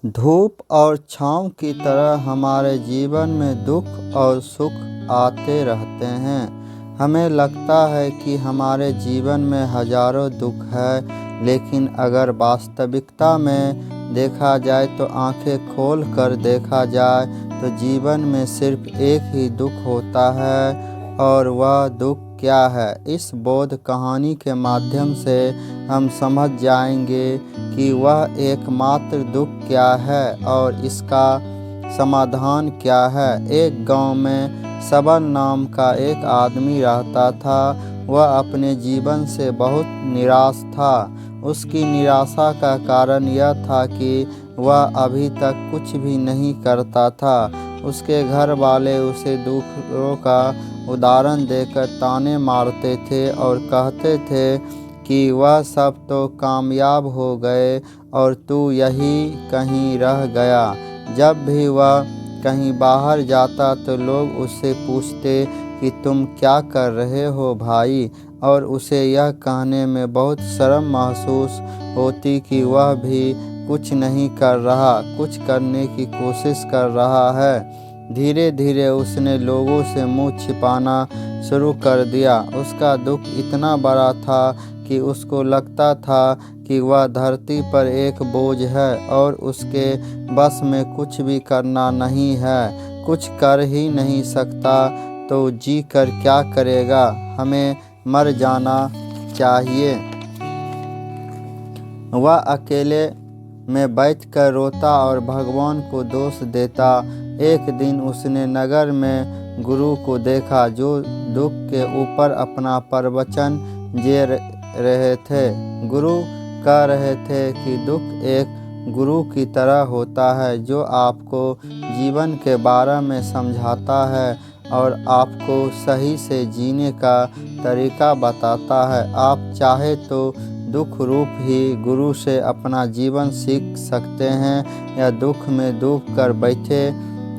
धूप और छाँव की तरह हमारे जीवन में दुख और सुख आते रहते हैं। हमें लगता है कि हमारे जीवन में हजारों दुख है, लेकिन अगर वास्तविकता में देखा जाए तो आंखें खोल कर देखा जाए तो जीवन में सिर्फ एक ही दुख होता है। और वह दुख क्या है? इस बोध कहानी के माध्यम से हम समझ जाएंगे कि वह एकमात्र दुख क्या है और इसका समाधान क्या है। एक गांव में सबल नाम का एक आदमी रहता था। वह अपने जीवन से बहुत निराश था। उसकी निराशा का कारण यह था कि वह अभी तक कुछ भी नहीं करता था। उसके घर वाले उसे दूसरों का उदाहरण देकर ताने मारते थे और कहते थे कि वह सब तो कामयाब हो गए और तू यही कहीं रह गया। जब भी वह कहीं बाहर जाता तो लोग उससे पूछते कि तुम क्या कर रहे हो भाई, और उसे यह कहने में बहुत शर्म महसूस होती कि वह भी कुछ नहीं कर रहा, कुछ करने की कोशिश कर रहा है। धीरे धीरे उसने लोगों से मुंह छिपाना शुरू कर दिया। उसका दुख इतना बड़ा था कि उसको लगता था कि वह धरती पर एक बोझ है और उसके बस में कुछ भी करना नहीं है। कुछ कर ही नहीं सकता तो जी कर क्या करेगा? हमें मर जाना चाहिए। वह अकेले में बैठकर रोता और भगवान को दोष देता। एक दिन उसने नगर में गुरु को देखा जो दुख के ऊपर अपना प्रवचन दे रहे थे। गुरु कह रहे थे कि दुख एक गुरु की तरह होता है जो आपको जीवन के बारे में समझाता है और आपको सही से जीने का तरीका बताता है। आप चाहे तो दुख रूप ही गुरु से अपना जीवन सीख सकते हैं या दुख में डूब कर बैठे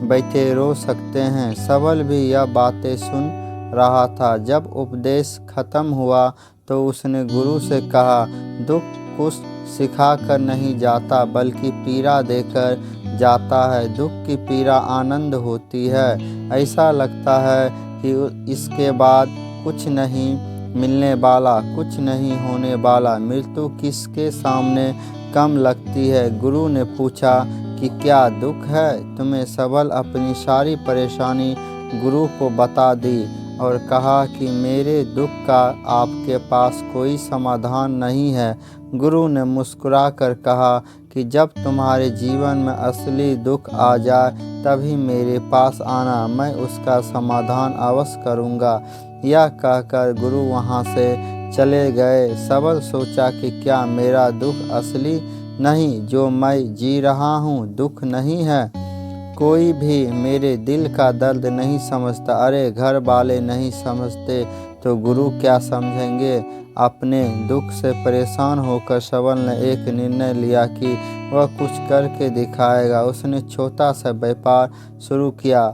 बैठे रो सकते हैं। सबल भी यह बातें सुन रहा था। जब उपदेश खत्म हुआ तो उसने गुरु से कहा, दुख कुछ सिखा कर नहीं जाता बल्कि पीड़ा देकर जाता है। दुख की पीड़ा आनंद होती है। ऐसा लगता है कि इसके बाद कुछ नहीं मिलने वाला, कुछ नहीं होने वाला। मृत्यु किसके सामने कम लगती है? गुरु ने पूछा कि क्या दुख है? तुम्हें सबल अपनी सारी परेशानी गुरु को बता दी और कहा कि मेरे दुख का आपके पास कोई समाधान नहीं है। गुरु ने मुस्कुरा कर कहा कि जब तुम्हारे जीवन में असली दुख आ जाए तभी मेरे पास आना, मैं उसका समाधान अवश्य करूँगा। यह कहकर गुरु वहाँ से चले गए। सबल सोचा कि क्या मेरा दुख असली नहीं जो मैं जी रहा हूँ दुख नहीं है? कोई भी मेरे दिल का दर्द नहीं समझता। अरे घर वाले नहीं समझते तो गुरु क्या समझेंगे? अपने दुख से परेशान होकर सबल ने एक निर्णय लिया कि वह कुछ करके दिखाएगा। उसने छोटा सा व्यापार शुरू किया।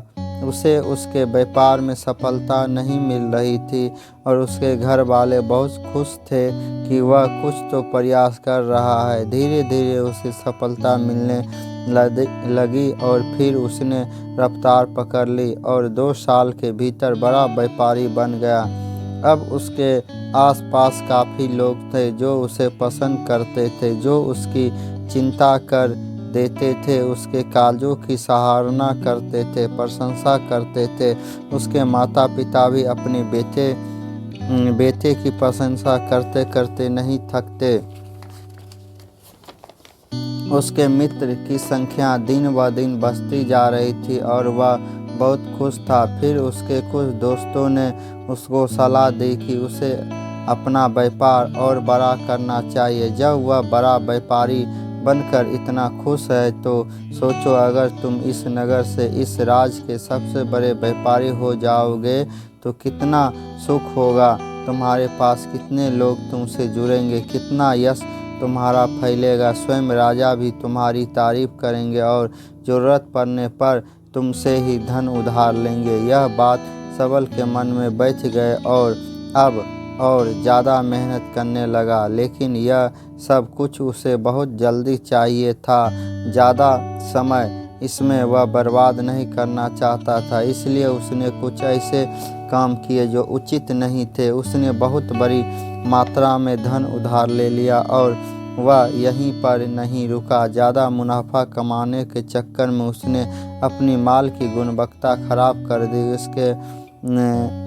उसे उसके व्यापार में सफलता नहीं मिल रही थी और उसके घर वाले बहुत खुश थे कि वह कुछ तो प्रयास कर रहा है। धीरे धीरे उसे सफलता मिलने लगी और फिर उसने रफ्तार पकड़ ली और 2 साल के भीतर बड़ा व्यापारी बन गया। अब उसके आसपास काफ़ी लोग थे जो उसे पसंद करते थे, जो उसकी चिंता कर देते थे, उसके काजों की सराहना करते थे, प्रशंसा करते थे। उसके माता पिता भी अपने बेटे की प्रशंसा करते करते नहीं थकते। उसके मित्र की संख्या दिन ब दिन बढ़ती जा रही थी और वह बहुत खुश था। फिर उसके कुछ दोस्तों ने उसको सलाह दी कि उसे अपना व्यापार और बड़ा करना चाहिए। जब वह बड़ा व्यापारी बनकर इतना खुश है तो सोचो, अगर तुम इस नगर से इस राज्य के सबसे बड़े व्यापारी हो जाओगे तो कितना सुख होगा। तुम्हारे पास कितने लोग तुमसे जुड़ेंगे, कितना यश तुम्हारा फैलेगा। स्वयं राजा भी तुम्हारी तारीफ करेंगे और ज़रूरत पड़ने पर तुमसे ही धन उधार लेंगे। यह बात सबल के मन में बैठ गए और अब और ज़्यादा मेहनत करने लगा। लेकिन यह सब कुछ उसे बहुत जल्दी चाहिए था। ज़्यादा समय इसमें वह बर्बाद नहीं करना चाहता था, इसलिए उसने कुछ ऐसे काम किए जो उचित नहीं थे। उसने बहुत बड़ी मात्रा में धन उधार ले लिया और वह यहीं पर नहीं रुका। ज़्यादा मुनाफा कमाने के चक्कर में उसने अपनी माल की गुणवत्ता खराब कर दी।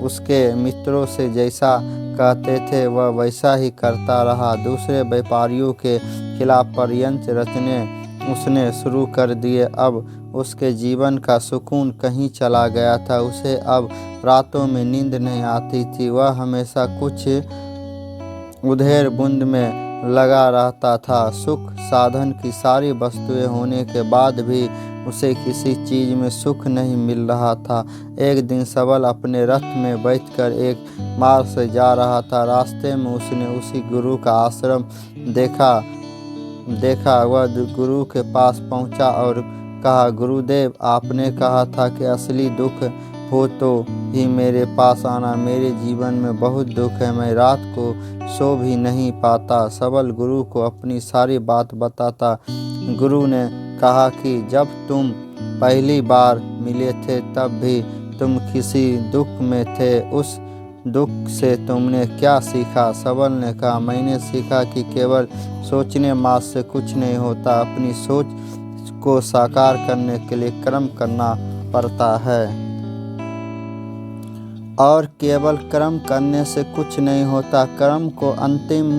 उसके मित्रों से जैसा कहते थे वह वैसा ही करता रहा। दूसरे व्यापारियों के खिलाफ षड्यंत्र रचने उसने शुरू कर दिए। अब उसके जीवन का सुकून कहीं चला गया था। उसे अब रातों में नींद नहीं आती थी। वह हमेशा कुछ उधेड़ बुन में लगा रहता था। सुख साधन की सारी वस्तुएं होने के बाद भी उसे किसी चीज में सुख नहीं मिल रहा था। एक दिन सबल अपने रथ में बैठकर एक मार्ग से जा रहा था। रास्ते में उसने उसी गुरु का आश्रम देखा। वह गुरु के पास पहुंचा और कहा, गुरुदेव, आपने कहा था कि असली दुख हो तो ही मेरे पास आना। मेरे जीवन में बहुत दुख है, मैं रात को सो भी नहीं पाता। सबल गुरु को अपनी सारी बात बताता। गुरु ने कहा कि जब तुम पहली बार मिले थे तब भी तुम किसी दुख में थे। उस दुख से तुमने क्या सीखा? सबल ने कहा, मैंने सीखा कि केवल सोचने मात्र से कुछ नहीं होता। अपनी सोच को साकार करने के लिए कर्म करना पड़ता है और केवल कर्म करने से कुछ नहीं होता। कर्म को अंतिम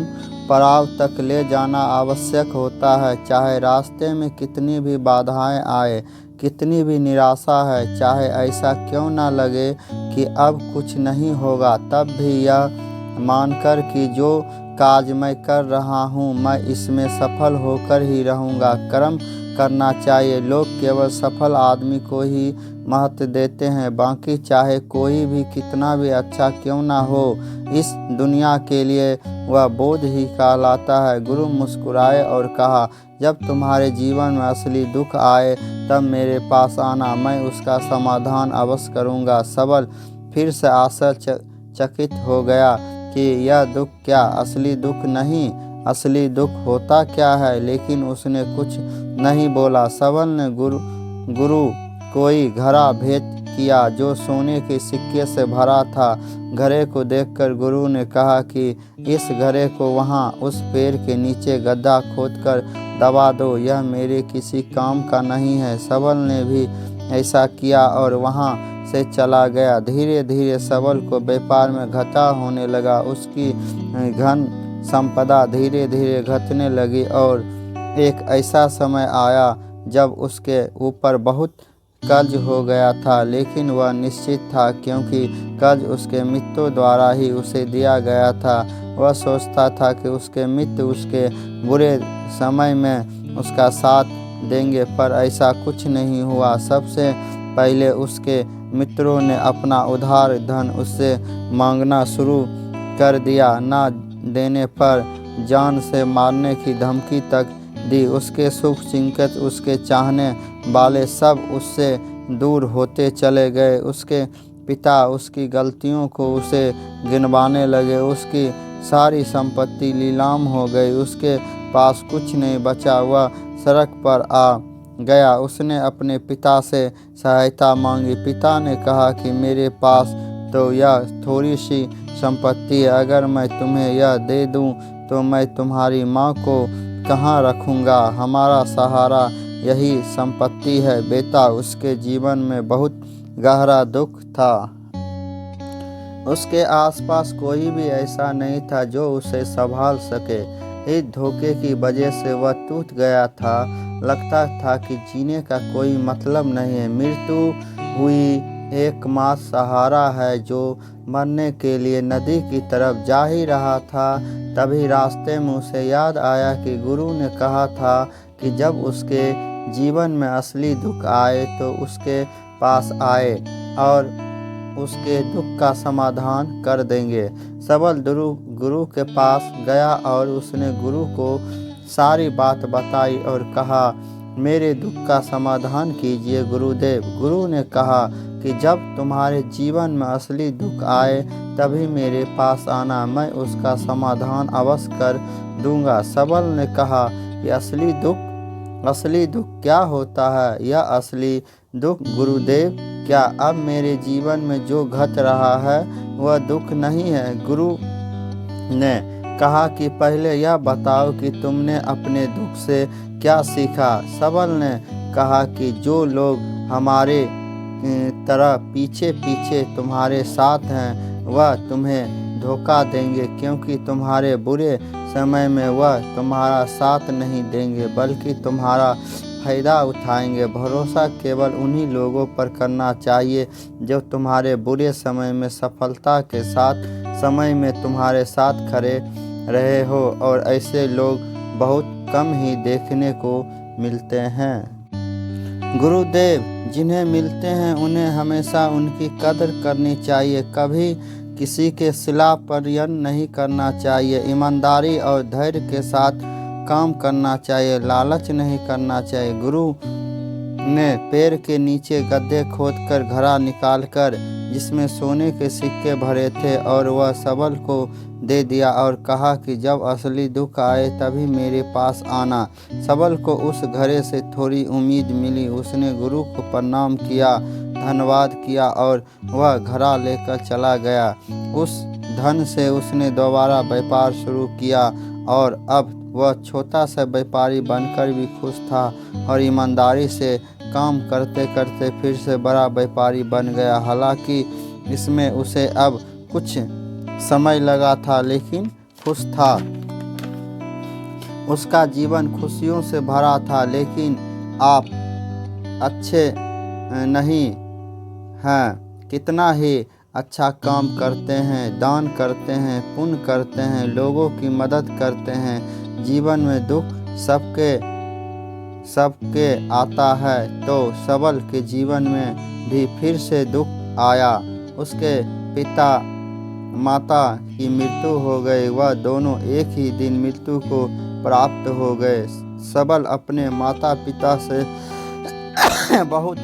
पड़ाव तक ले जाना आवश्यक होता है। चाहे रास्ते में कितनी भी बाधाएं आए, कितनी भी निराशा है, चाहे ऐसा क्यों ना लगे कि अब कुछ नहीं होगा, तब भी यह मानकर कि जो काज मैं कर रहा हूँ मैं इसमें सफल होकर ही रहूँगा, कर्म करना चाहिए। लोग केवल सफल आदमी को ही महत्व देते हैं, बाकी चाहे कोई भी कितना भी अच्छा क्यों ना हो, इस दुनिया के लिए वह बोझ ही कहलाता है। गुरु मुस्कुराए और कहा, जब तुम्हारे जीवन में असली दुख आए तब मेरे पास आना, मैं उसका समाधान अवश्य करूँगा। सबल फिर से आश्चर्यचकित हो गया कि यह दुख क्या असली दुख नहीं, असली दुख होता क्या है? लेकिन उसने कुछ नहीं बोला। सबल ने गुरु कोई घड़ा भेंट किया जो सोने के सिक्के से भरा था। घड़े को देखकर गुरु ने कहा कि इस घड़े को वहाँ उस पेड़ के नीचे गड्ढा खोदकर दबा दो, यह मेरे किसी काम का नहीं है। सबल ने भी ऐसा किया और वहाँ से चला गया। धीरे धीरे सबल को व्यापार में घाटा होने लगा। उसकी धन संपदा धीरे धीरे घटने लगी और एक ऐसा समय आया जब उसके ऊपर बहुत कर्ज हो गया था। लेकिन वह निश्चित था क्योंकि कर्ज उसके मित्रों द्वारा ही उसे दिया गया था। वह सोचता था कि उसके मित्र उसके बुरे समय में उसका साथ देंगे, पर ऐसा कुछ नहीं हुआ। सबसे पहले उसके मित्रों ने अपना उधार धन उससे मांगना शुरू कर दिया। ना देने पर जान से मारने की धमकी तक दी। उसके शुभ चिंतक, उसके चाहने वाले सब उससे दूर होते चले गए। उसके पिता उसकी गलतियों को उसे गिनवाने लगे। उसकी सारी संपत्ति नीलाम हो गई। उसके पास कुछ नहीं बचा। वह सड़क पर आ गया। उसने अपने पिता से सहायता मांगी। पिता ने कहा कि मेरे पास तो यह थोड़ी सी संपत्ति है, अगर मैं तुम्हें यह दे दूं तो मैं तुम्हारी माँ को कहाँ रखूँगा? हमारा सहारा यही संपत्ति है। बेटा, उसके जीवन में बहुत गहरा दुख था। उसके आसपास कोई भी ऐसा नहीं था जो उसे संभाल सके। इस धोखे की वजह से वह टूट गया था। लगता था कि जीने का कोई मतलब नहीं है। मृत्यु हुई एकमात्र सहारा है। जो मरने के लिए नदी की तरफ जा ही रहा था, तभी रास्ते में उसे याद आया कि गुरु ने कहा था कि जब उसके जीवन में असली दुख आए तो उसके पास आए और उसके दुख का समाधान कर देंगे। सबल गुरु के पास गया और उसने गुरु को सारी बात बताई और कहा, मेरे दुख का समाधान कीजिए गुरुदेव। गुरु ने कहा, कि जब तुम्हारे जीवन में असली दुख आए तभी मेरे पास आना, मैं उसका समाधान अवश्य कर दूंगा। सबल ने कहा कि असली दुख क्या होता है? यह असली दुख गुरुदेव, क्या अब मेरे जीवन में जो घट रहा है वह दुख नहीं है? गुरु ने कहा कि पहले यह बताओ कि तुमने अपने दुख से क्या सीखा। सबल ने कहा कि जो लोग हमारे तरह पीछे पीछे तुम्हारे साथ हैं वह तुम्हें धोखा देंगे, क्योंकि तुम्हारे बुरे समय में वह तुम्हारा साथ नहीं देंगे बल्कि तुम्हारा फायदा उठाएंगे। भरोसा केवल उन्हीं लोगों पर करना चाहिए जो तुम्हारे बुरे समय में सफलता के साथ समय में तुम्हारे साथ खड़े रहे हो, और ऐसे लोग बहुत कम ही देखने को मिलते हैं। गुरुदेव जिन्हें मिलते हैं उन्हें हमेशा उनकी कदर करनी चाहिए, कभी किसी के खिलाफ प्रयत्न नहीं करना चाहिए, ईमानदारी और धैर्य के साथ काम करना चाहिए, लालच नहीं करना चाहिए। गुरु ने पैर के नीचे गड्ढे खोदकर घड़ा निकालकर जिसमें सोने के सिक्के भरे थे और वह सबल को दे दिया और कहा कि जब असली दुख आए तभी मेरे पास आना। सबल को उस घड़े से थोड़ी उम्मीद मिली। उसने गुरु को प्रणाम किया, धन्यवाद किया और वह घड़ा लेकर चला गया। उस धन से उसने दोबारा व्यापार शुरू किया और अब वह छोटा सा व्यापारी बनकर भी खुश था और ईमानदारी से काम करते करते फिर से बड़ा व्यापारी बन गया। हालांकि इसमें उसे अब कुछ समय लगा था, लेकिन खुश था। उसका जीवन खुशियों से भरा था। लेकिन आप अच्छे नहीं हैं, कितना ही अच्छा काम करते हैं, दान करते हैं, पुण्य करते हैं, लोगों की मदद करते हैं, जीवन में दुख सबके आता है। तो सबल के जीवन में भी फिर से दुख आया। उसके पिता माता की मृत्यु हो गई। वह दोनों एक ही दिन मृत्यु को प्राप्त हो गए। सबल अपने माता पिता से बहुत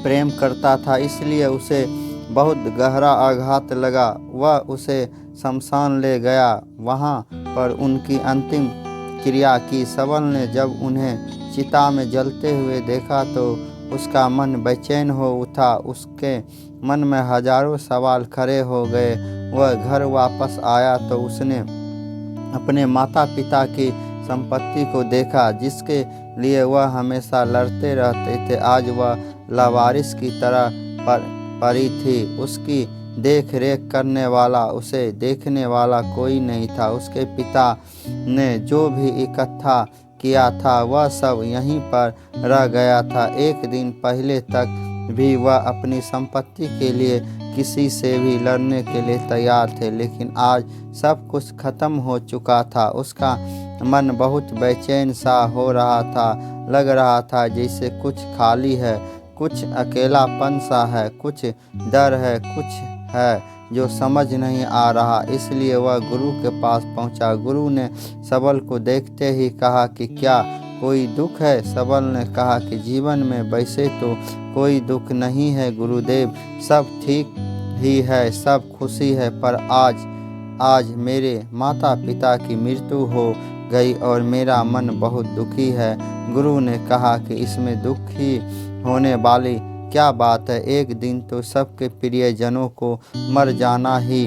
प्रेम करता था, इसलिए उसे बहुत गहरा आघात लगा। वह उसे शमशान ले गया, वहाँ पर उनकी अंतिम क्रिया की। सबल ने जब उन्हें चिता में जलते हुए देखा तो उसका मन बेचैन हो उठा। उसके मन में हजारों सवाल खड़े हो गए। वह घर वापस आया तो उसने अपने माता पिता की संपत्ति को देखा, जिसके लिए वह हमेशा लड़ते रहते थे। आज वह लावारिस की तरह पड़ी थी। उसकी देख रेख करने वाला, उसे देखने वाला कोई नहीं था। उसके पिता ने जो भी इकट्ठा किया था वह सब यहीं पर रह गया था। एक दिन पहले तक भी वह अपनी संपत्ति के लिए किसी से भी लड़ने के लिए तैयार थे, लेकिन आज सब कुछ खत्म हो चुका था। उसका मन बहुत बेचैन सा हो रहा था। लग रहा था जैसे कुछ खाली है, कुछ अकेलापन सा है, कुछ डर है, कुछ है जो समझ नहीं आ रहा। इसलिए वह गुरु के पास पहुंचा। गुरु ने सबल को देखते ही कहा कि क्या कोई दुख है? सबल ने कहा कि जीवन में वैसे तो कोई दुख नहीं है गुरुदेव, सब ठीक ही है, सब खुशी है, पर आज मेरे माता पिता की मृत्यु हो गई और मेरा मन बहुत दुखी है। गुरु ने कहा कि इसमें दुख ही होने वाली क्या बात है? एक दिन तो सबके प्रियजनों को मर जाना ही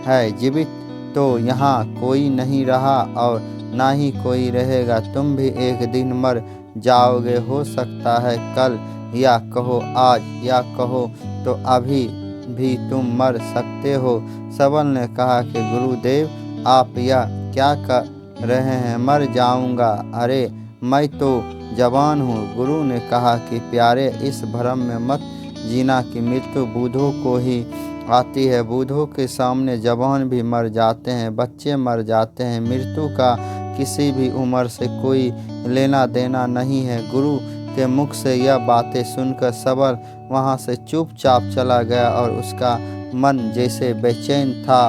है। जीवित तो यहाँ कोई नहीं रहा और ना ही कोई रहेगा। तुम भी एक दिन मर जाओगे, हो सकता है कल, या कहो आज, या कहो तो अभी भी तुम मर सकते हो। सबल ने कहा कि गुरुदेव आप यह क्या कर रहे हैं? मर जाऊंगा? अरे मैं तो जवान हूँ। गुरु ने कहा कि प्यारे, इस भ्रम में मत जीना कि मृत्यु बूढ़ों को ही आती है। बूढ़ों के सामने जवान भी मर जाते हैं, बच्चे मर जाते हैं। मृत्यु का किसी भी उम्र से कोई लेना देना नहीं है। गुरु के मुख से यह बातें सुनकर सबल वहाँ से चुपचाप चला गया और उसका मन जैसे बेचैन था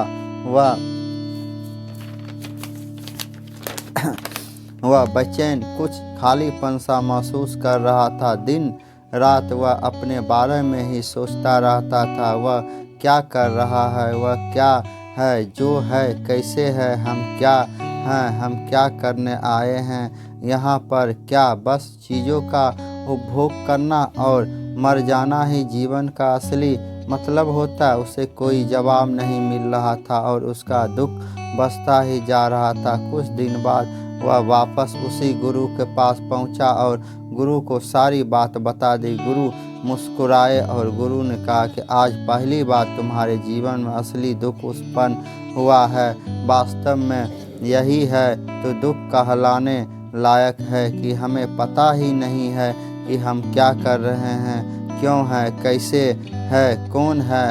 वह बेचैन कुछ खालीपन सा महसूस कर रहा था। दिन रात वह अपने बारे में ही सोचता रहता था। वह क्या कर रहा है, वह क्या है जो है, कैसे है, हम क्या हैं, हम क्या करने आए हैं यहाँ पर, क्या बस चीज़ों का उपभोग करना और मर जाना ही जीवन का असली मतलब होता है। उसे कोई जवाब नहीं मिल रहा था और उसका दुख बढ़ता ही जा रहा था। कुछ दिन बाद वह वापस उसी गुरु के पास पहुंचा और गुरु को सारी बात बता दी। गुरु मुस्कुराए और गुरु ने कहा कि आज पहली बार तुम्हारे जीवन में असली दुख उत्पन्न हुआ है। वास्तव में यही है तो दुख कहलाने लायक है कि हमें पता ही नहीं है कि हम क्या कर रहे हैं, क्यों है, कैसे है, कौन है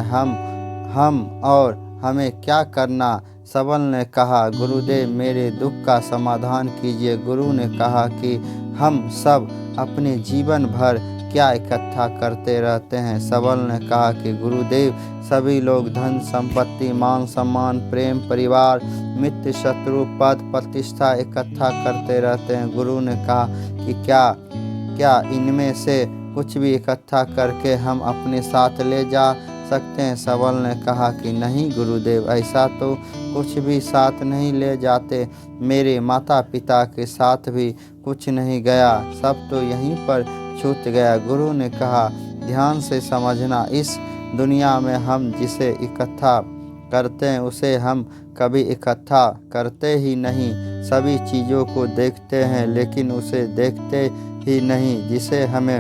हम और हमें क्या करना। सबल ने कहा, गुरुदेव मेरे दुख का समाधान कीजिए। गुरु ने कहा कि हम सब अपने जीवन भर क्या इकट्ठा करते रहते हैं। सबल ने कहा कि गुरुदेव सभी लोग धन संपत्ति, मान सम्मान, प्रेम, परिवार, मित्र, शत्रु, पद, प्रतिष्ठा इकट्ठा करते रहते हैं। गुरु ने कहा कि क्या इनमें से कुछ भी इकट्ठा करके हम अपने साथ ले जा सकते हैं। सबल ने कहा कि नहीं गुरुदेव, ऐसा तो कुछ भी साथ नहीं ले जाते। मेरे माता पिता के साथ भी कुछ नहीं गया, सब तो यहीं पर छूट गया। गुरु ने कहा, ध्यान से समझना, इस दुनिया में हम जिसे इकट्ठा करते हैं उसे हम कभी इकट्ठा करते ही नहीं। सभी चीज़ों को देखते हैं लेकिन उसे देखते ही नहीं। जिसे हमें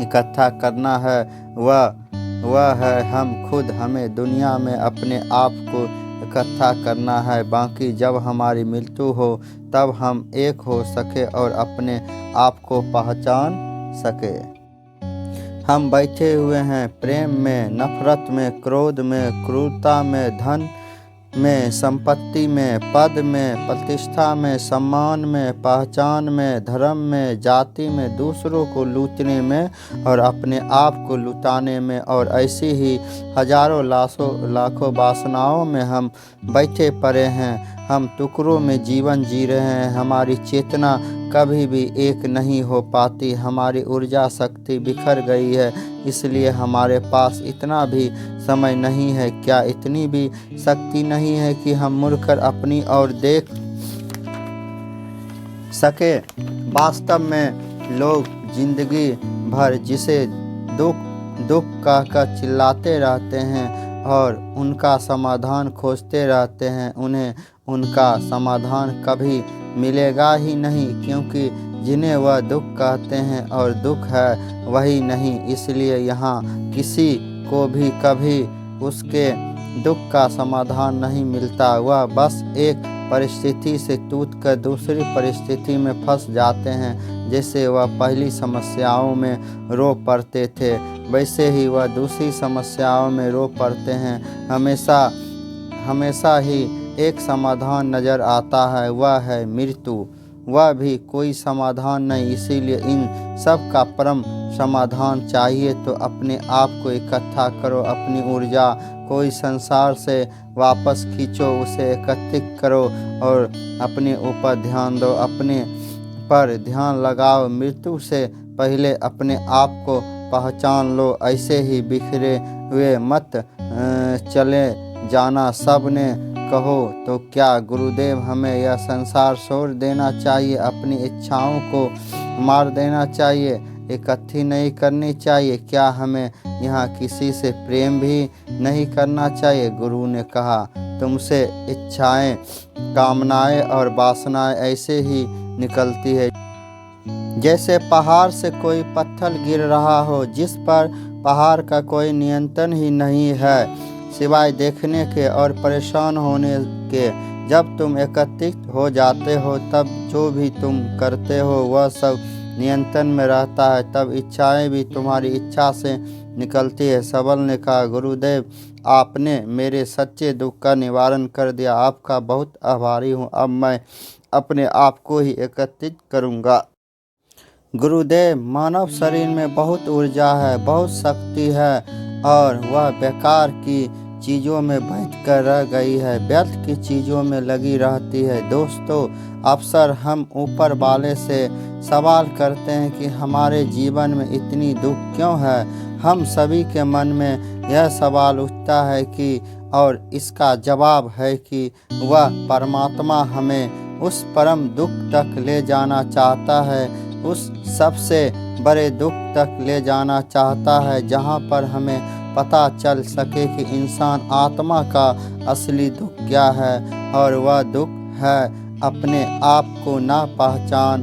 इकट्ठा करना है वह है हम खुद। हमें दुनिया में अपने आप को इकट्ठा करना है, बाकी जब हमारी मृत्यु हो तब हम एक हो सके और अपने आप को पहचान सके। हम बैठे हुए हैं प्रेम में, नफरत में, क्रोध में, क्रूरता में, धन में, संपत्ति में, पद में, प्रतिष्ठा में, सम्मान में, पहचान में, धर्म में, जाति में, दूसरों को लूटने में और अपने आप को लुटाने में, और ऐसी ही हजारों लाखों वासनाओं में हम बैठे पड़े हैं। हम टुकड़ों में जीवन जी रहे हैं। हमारी चेतना कभी भी एक नहीं हो पाती। हमारी ऊर्जा शक्ति बिखर गई है, इसलिए हमारे पास इतना भी समय नहीं है। क्या इतनी भी शक्ति नहीं है कि हम मुड़कर अपनी ओर देख सके? वास्तव में लोग जिंदगी भर जिसे दुख कहकर चिल्लाते रहते हैं और उनका समाधान खोजते रहते हैं, उन्हें उनका समाधान कभी मिलेगा ही नहीं, क्योंकि जिन्हें वह दुख कहते हैं और दुख है वही नहीं। इसलिए यहाँ किसी को भी कभी उसके दुख का समाधान नहीं मिलता। वह बस एक परिस्थिति से टूटकर दूसरी परिस्थिति में फंस जाते हैं। जैसे वह पहली समस्याओं में रो पड़ते थे, वैसे ही वह दूसरी समस्याओं में रो पड़ते हैं। हमेशा ही एक समाधान नज़र आता है, वह है मृत्यु। वह भी कोई समाधान नहीं। इसीलिए इन सब का परम समाधान चाहिए तो अपने आप को इकट्ठा करो, अपनी ऊर्जा कोई संसार से वापस खींचो, उसे एकत्रित करो और अपने ऊपर ध्यान दो, अपने पर ध्यान लगाओ। मृत्यु से पहले अपने आप को पहचान लो। ऐसे ही बिखरे हुए मत चले जाना। सब ने कहो तो क्या गुरुदेव हमें यह संसार छोड़ देना चाहिए, अपनी इच्छाओं को मार देना चाहिए, इकट्ठी नहीं करनी चाहिए? क्या हमें यहाँ किसी से प्रेम भी नहीं करना चाहिए? गुरु ने कहा, तुमसे इच्छाएं, कामनाएं और वासनाएं ऐसे ही निकलती है जैसे पहाड़ से कोई पत्थर गिर रहा हो, जिस पर पहाड़ का कोई नियंत्रण ही नहीं है सिवाय देखने के और परेशान होने के। जब तुम एकत्रित हो जाते हो तब जो भी तुम करते हो वह सब नियंत्रण में रहता है। तब इच्छाएं भी तुम्हारी इच्छा से निकलती है। सबल ने कहा, गुरुदेव आपने मेरे सच्चे दुख का निवारण कर दिया। आपका बहुत आभारी हूँ। अब मैं अपने आप को ही एकत्रित करूँगा। गुरुदेव, मानव शरीर में बहुत ऊर्जा है, बहुत शक्ति है और वह बेकार की चीज़ों में बैठ कर रह गई है, व्यर्थ की चीज़ों में लगी रहती है। दोस्तों, अक्सर हम ऊपर वाले से सवाल करते हैं कि हमारे जीवन में इतनी दुख क्यों है। हम सभी के मन में यह सवाल उठता है कि और इसका जवाब है कि वह परमात्मा हमें उस परम दुख तक ले जाना चाहता है, उस सबसे बड़े दुख तक ले जाना चाहता है जहाँ पर हमें पता चल सके कि इंसान आत्मा का असली दुख क्या है। और वह दुख है अपने आप को ना पहचान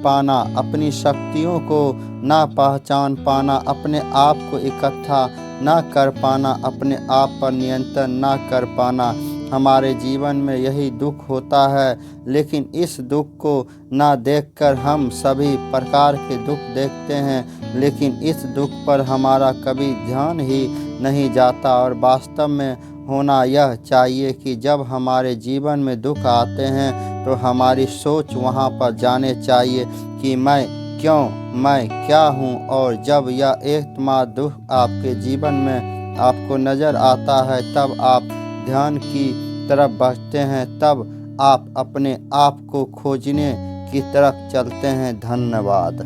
पाना, अपनी शक्तियों को ना पहचान पाना, अपने आप को इकट्ठा ना कर पाना, अपने आप पर नियंत्रण ना कर पाना। हमारे जीवन में यही दुख होता है, लेकिन इस दुख को ना देखकर हम सभी प्रकार के दुख देखते हैं, लेकिन इस दुख पर हमारा कभी ध्यान ही नहीं जाता। और वास्तव में होना यह चाहिए कि जब हमारे जीवन में दुख आते हैं तो हमारी सोच वहाँ पर जाने चाहिए कि मैं क्यों, मैं क्या हूँ। और जब यह एकमात्र दुख आपके जीवन में आपको नज़र आता है, तब आप ध्यान की तरफ बढ़ते हैं, तब आप अपने आप को खोजने की तरफ चलते हैं। धन्यवाद।